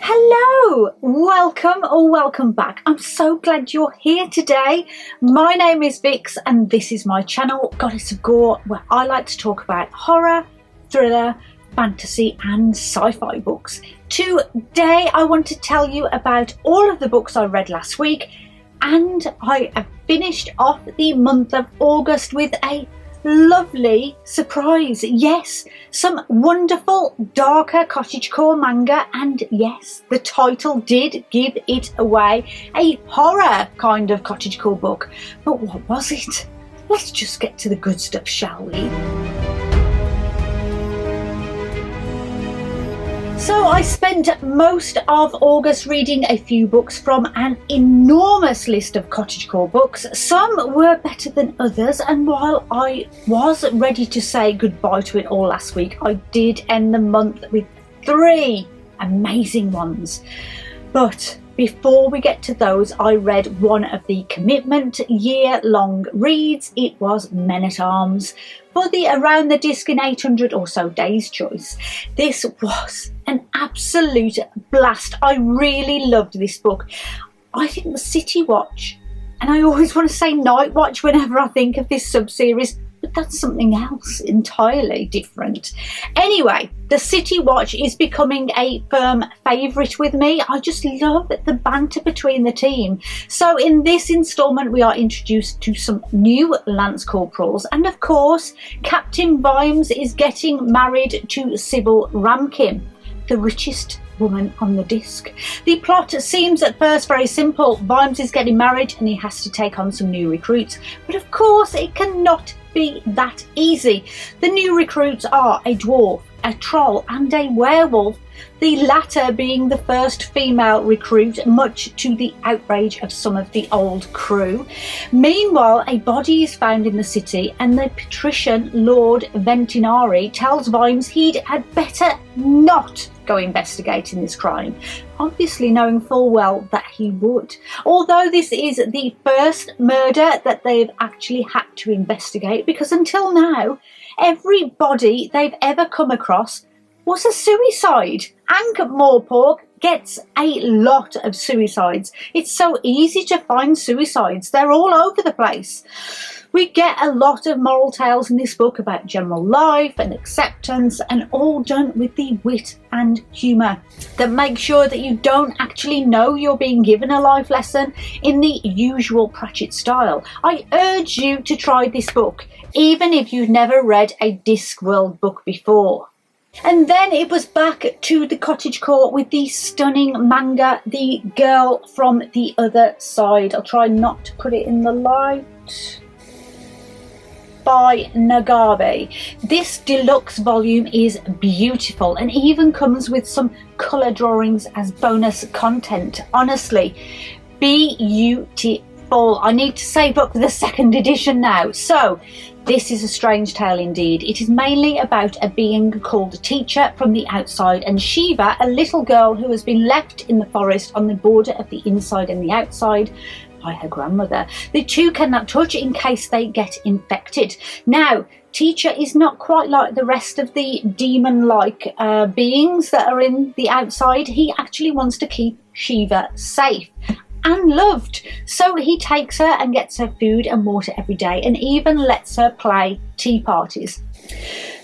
Hello, welcome or welcome back. I'm so glad you're here today. My name is Vix and this is my channel, Goddess of Gore, where I like to talk about horror, thriller, fantasy and sci-fi books. Today I want to tell you about all of the books I read last week, and I have finished off the month of August with a lovely surprise. Yes, some wonderful darker cottagecore manga, and yes, the title did give it away, a horror kind of cottagecore book. But what was it? Let's just get to the good stuff, shall we? So I spent most of August reading a few books from an enormous list of cottagecore books. Some were better than others, and while I was ready to say goodbye to it all last week, I did end the month with 3 amazing ones. But before we get to those, I read one of the commitment year-long reads. It was Men-at-Arms for the Around the Disc in 800 or so days choice. This was an absolute blast. I really loved this book. I think the City Watch, and I always want to say Night Watch whenever I think of this sub-series, but that's something else entirely different. Anyway, the City Watch is becoming a firm favourite with me. I just love the banter between the team. So in this instalment we are introduced to some new Lance Corporals, and of course Captain Vimes is getting married to Sybil Ramkin, the richest woman on the disc. The plot seems at first very simple. Vimes is getting married and he has to take on some new recruits, but of course it cannot be that easy. The new recruits are a dwarf, a troll and a werewolf, the latter being the first female recruit, much to the outrage of some of the old crew. Meanwhile, a body is found in the city and the patrician Lord Ventinari tells Vimes he'd had better not go investigating this crime, obviously knowing full well that he would. Although this is the first murder that they've actually had to investigate, because until now every body they've ever come across was a suicide. Ankh-Morpork gets a lot of suicides. It's so easy to find suicides. They're all over the place. We get a lot of moral tales in this book about general life and acceptance, and all done with the wit and humour that make sure that you don't actually know you're being given a life lesson in the usual Pratchett style. I urge you to try this book, even if you've never read a Discworld book before. And then it was back to the cottagecore with the stunning manga, The Girl from the Other Side. I'll try not to put it in the light. By Nagabe. This deluxe volume is beautiful and even comes with some colour drawings as bonus content. Honestly, beautiful. I need to save up for the second edition now. So this is a strange tale indeed. It is mainly about a being called a teacher from the outside, and Shiva, a little girl who has been left in the forest on the border of the inside and the outside by her grandmother. The two cannot touch in case they get infected. Now, Teacher is not quite like the rest of the demon-like beings that are in the outside. He actually wants to keep Shiva safe and loved. So he takes her and gets her food and water every day, and even lets her play tea parties.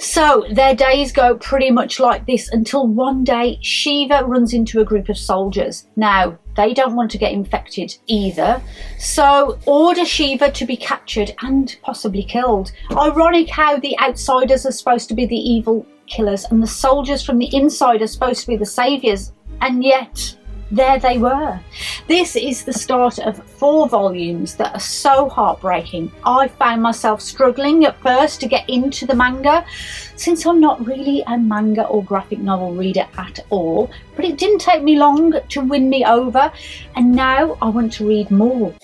So their days go pretty much like this until one day Shiva runs into a group of soldiers. Now, they don't want to get infected either, so order Shiva to be captured and possibly killed. Ironic how the outsiders are supposed to be the evil killers and the soldiers from the inside are supposed to be the saviours, and yet there they were. This is the start of 4 volumes that are so heartbreaking. I found myself struggling at first to get into the manga, since I'm not really a manga or graphic novel reader at all, but it didn't take me long to win me over, and now I want to read more.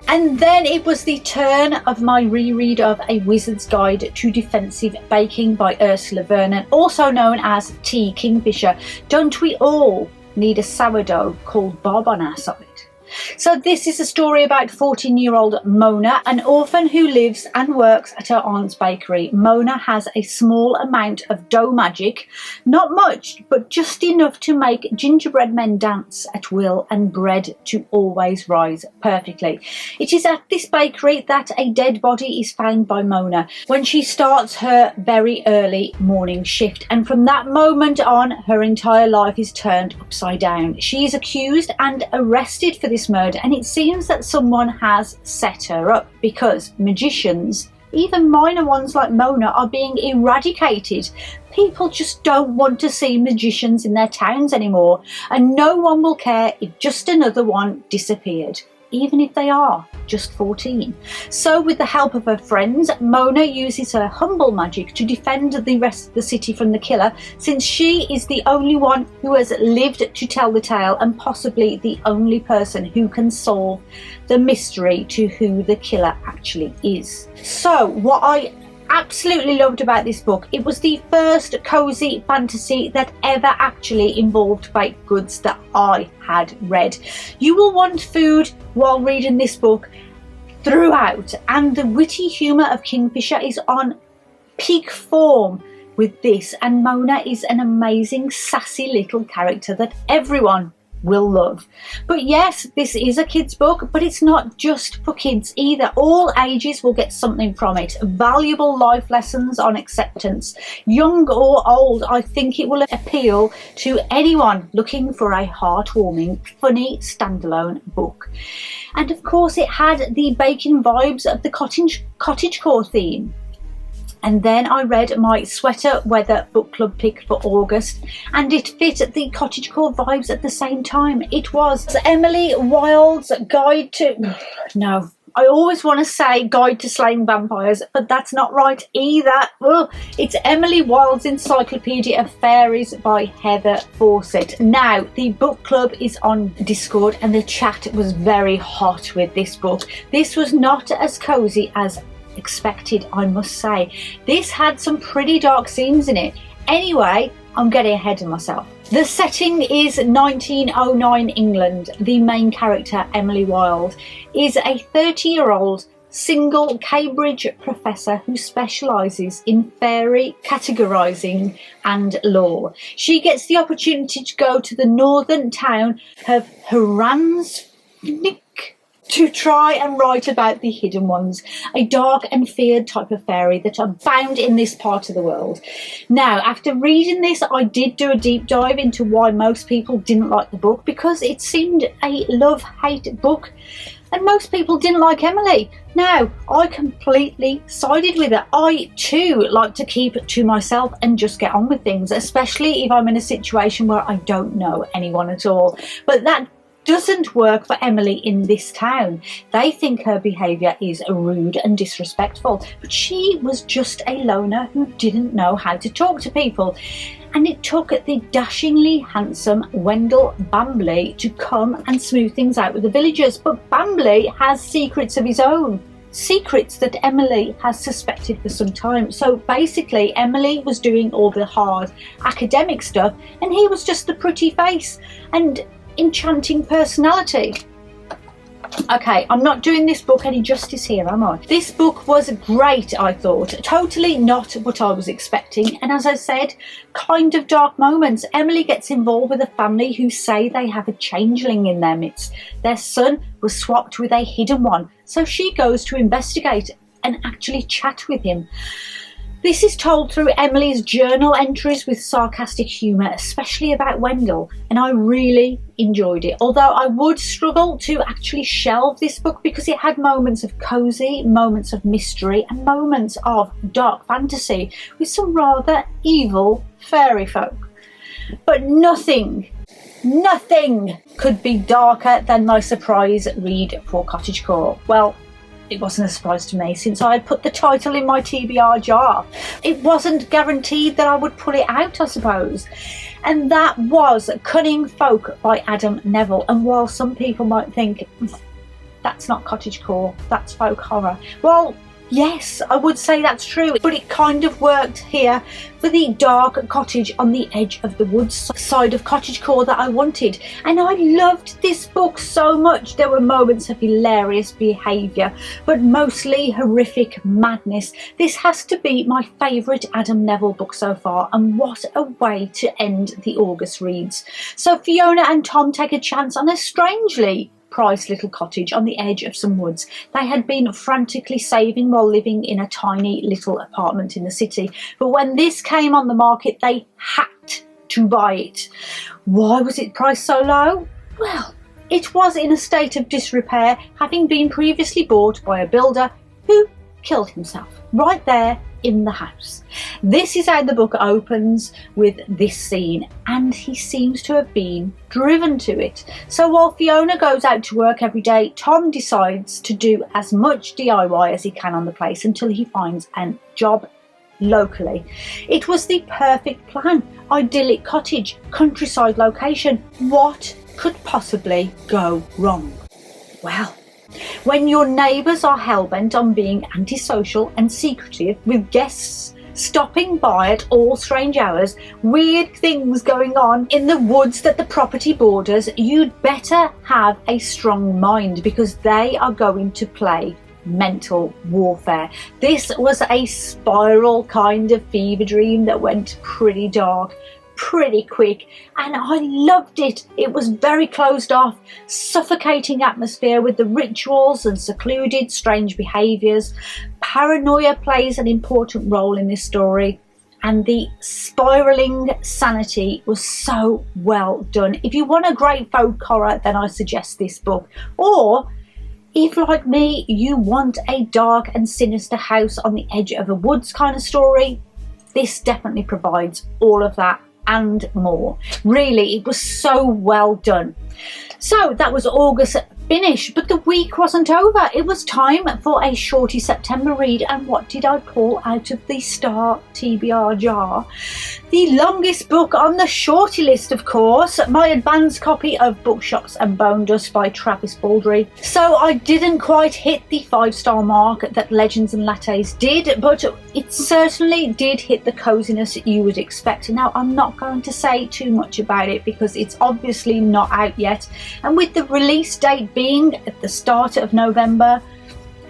And then it was the turn of my reread of A Wizard's Guide to Defensive Baking by Ursula Vernon, also known as T.Kingfisher. Don't we all need a sourdough called Bob on our side? So this is a story about 14-year-old Mona, an orphan who lives and works at her aunt's bakery. Mona has a small amount of dough magic, not much, but just enough to make gingerbread men dance at will and bread to always rise perfectly. It is at this bakery that a dead body is found by Mona when she starts her very early morning shift, and from that moment on, her entire life is turned upside down. She is accused and arrested for this murder, and it seems that someone has set her up because magicians, even minor ones like Mona, are being eradicated. People just don't want to see magicians in their towns anymore, and no one will care if just another one disappeared, even if they are just 14. So with the help of her friends, Mona uses her humble magic to defend the rest of the city from the killer, since she is the only one who has lived to tell the tale and possibly the only person who can solve the mystery to who the killer actually is. So what I absolutely loved about this book, it was the first cozy fantasy that ever actually involved baked goods that I had read. You will want food while reading this book throughout, and the witty humour of Kingfisher is on peak form with this, and Mona is an amazing sassy little character that everyone will love. But yes, this is a kids book, but it's not just for kids either. All ages will get something from it. Valuable life lessons on acceptance. Young or old, I think it will appeal to anyone looking for a heartwarming, funny standalone book. And of course it had the baking vibes of the Cottagecore theme. And then I read my sweater weather book club pick for August, and it fit the Cottagecore vibes at the same time. It was Emily Wilde's Guide to... No, I always want to say Guide to Slaying Vampires, but that's not right either. Ugh. It's Emily Wilde's Encyclopedia of Faeries by Heather Fawcett. Now, the book club is on Discord, and the chat was very hot with this book. This was not as cozy as expected, I must say. This had some pretty dark scenes in it. Anyway, I'm getting ahead of myself. The setting is 1909 England. The main character, Emily Wilde, is a 30-year-old single Cambridge professor who specialises in fairy categorising and lore. She gets the opportunity to go to the northern town of Hransvik to try and write about the hidden ones, a dark and feared type of fairy that are found in this part of the world. Now, after reading this, I did do a deep dive into why most people didn't like the book, because it seemed a love-hate book, and most people didn't like Emily. Now, I completely sided with her. I too like to keep it to myself and just get on with things, especially if I'm in a situation where I don't know anyone at all. But that doesn't work for Emily in this town. They think her behaviour is rude and disrespectful, but she was just a loner who didn't know how to talk to people. And it took the dashingly handsome Wendell Bambley to come and smooth things out with the villagers. But Bambley has secrets of his own. Secrets that Emily has suspected for some time. So basically, Emily was doing all the hard academic stuff, and he was just the pretty face and enchanting personality. Okay, I'm not doing this book any justice here, am I? This book was great, I thought. Totally not what I was expecting, and as I said, kind of dark moments. Emily gets involved with a family who say they have a changeling in their midst. Their son was swapped with a hidden one, so she goes to investigate and actually chat with him. This is told through Emily's journal entries with sarcastic humour, especially about Wendell, and I really enjoyed it. Although I would struggle to actually shelve this book because it had moments of cosy, moments of mystery, and moments of dark fantasy with some rather evil fairy folk. But nothing could be darker than my surprise read for Cottagecore. Well, it wasn't a surprise to me, since I had put the title in my TBR jar. It wasn't guaranteed that I would pull it out, I suppose. And that was Cunning Folk by Adam Nevill. And while some people might think, that's not Cottagecore, that's folk horror. Well, Yes, I would say that's true, but it kind of worked here for the dark cottage on the edge of the woods side of Cottagecore that I wanted. And I loved this book so much. There were moments of hilarious behaviour, but mostly horrific madness. This has to be my favourite Adam Nevill book so far, and what a way to end the August reads. So Fiona and Tom take a chance on a strangely priced little cottage on the edge of some woods. They had been frantically saving while living in a tiny little apartment in the city, but when this came on the market they had to buy it. Why was it priced so low? Well, it was in a state of disrepair, having been previously bought by a builder who killed himself right there in the house. This is how the book opens, with this scene, and he seems to have been driven to it. So while Fiona goes out to work every day, Tom decides to do as much DIY as he can on the place until he finds a job locally. It was the perfect plan. Idyllic cottage, countryside location. What could possibly go wrong? Well, when your neighbours are hellbent on being antisocial and secretive, with guests stopping by at all strange hours, weird things going on in the woods that the property borders, you'd better have a strong mind, because they are going to play mental warfare. This was a spiral kind of fever dream that went pretty dark pretty quick, and I loved it. It was very closed off, suffocating atmosphere with the rituals and secluded strange behaviours. Paranoia plays an important role in this story, and the spiralling sanity was so well done. If you want a great folk horror, then I suggest this book. Or if, like me, you want a dark and sinister house on the edge of a woods kind of story, this definitely provides all of that and more. Really, it was so well done. So that was August finished, but the week wasn't over. It was time for a shorty September read, and what did I pull out of the star TBR jar? The longest book on the shorty list, of course, my advanced copy of Bookshops and Bonedust by Travis Baldree. So I didn't quite hit the 5-star mark that Legends and Lattes did, but it certainly did hit the coziness you would expect. Now, I'm not going to say too much about it because it's obviously not out yet, and with the release date being at the start of November,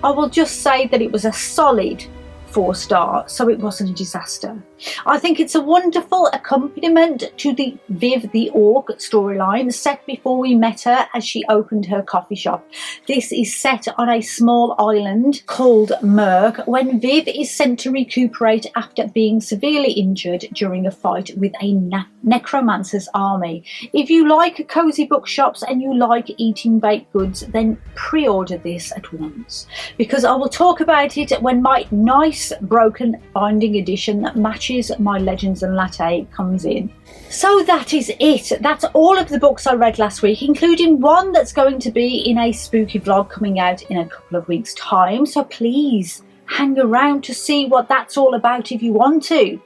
I will just say that it was a solid 4-star, so it wasn't a disaster. I think it's a wonderful accompaniment to the Viv the Orc storyline set before we met her as she opened her coffee shop. This is set on a small island called Merk when Viv is sent to recuperate after being severely injured during a fight with a necromancer's army. If you like cozy bookshops and you like eating baked goods, then pre-order this at once, because I will talk about it when my nice broken binding edition that matches my Legends and Latte comes in. So that is it. That's all of the books I read last week, including one that's going to be in a spooky vlog coming out in a couple of weeks' time. So please hang around to see what that's all about if you want to.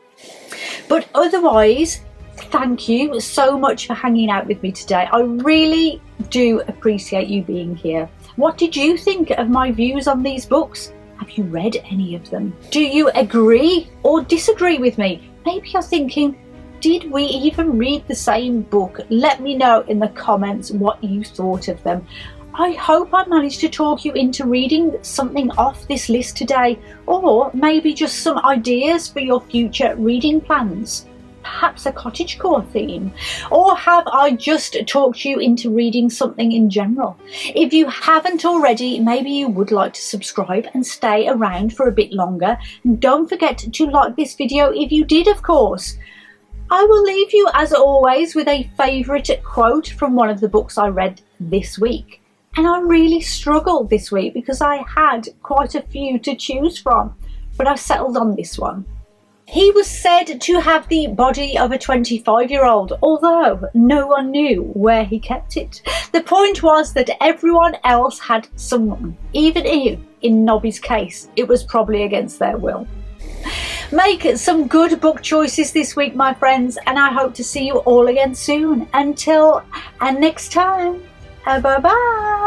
But otherwise, thank you so much for hanging out with me today. I really do appreciate you being here. What did you think of my views on these books? Have you read any of them? Do you agree or disagree with me? Maybe you're thinking, did we even read the same book? Let me know in the comments what you thought of them. I hope I managed to talk you into reading something off this list today, or maybe just some ideas for your future reading plans. Perhaps a cottagecore theme, or have I just talked you into reading something in general? If you haven't already, maybe you would like to subscribe and stay around for a bit longer. And don't forget to like this video if you did, of course. I will leave you as always with a favourite quote from one of the books I read this week. And I really struggled this week because I had quite a few to choose from, but I settled on this one. He was said to have the body of a 25-year-old, although no one knew where he kept it. The point was that everyone else had someone, even if, in Nobby's case, it was probably against their will. Make some good book choices this week, my friends, and I hope to see you all again soon. Until next time, bye-bye.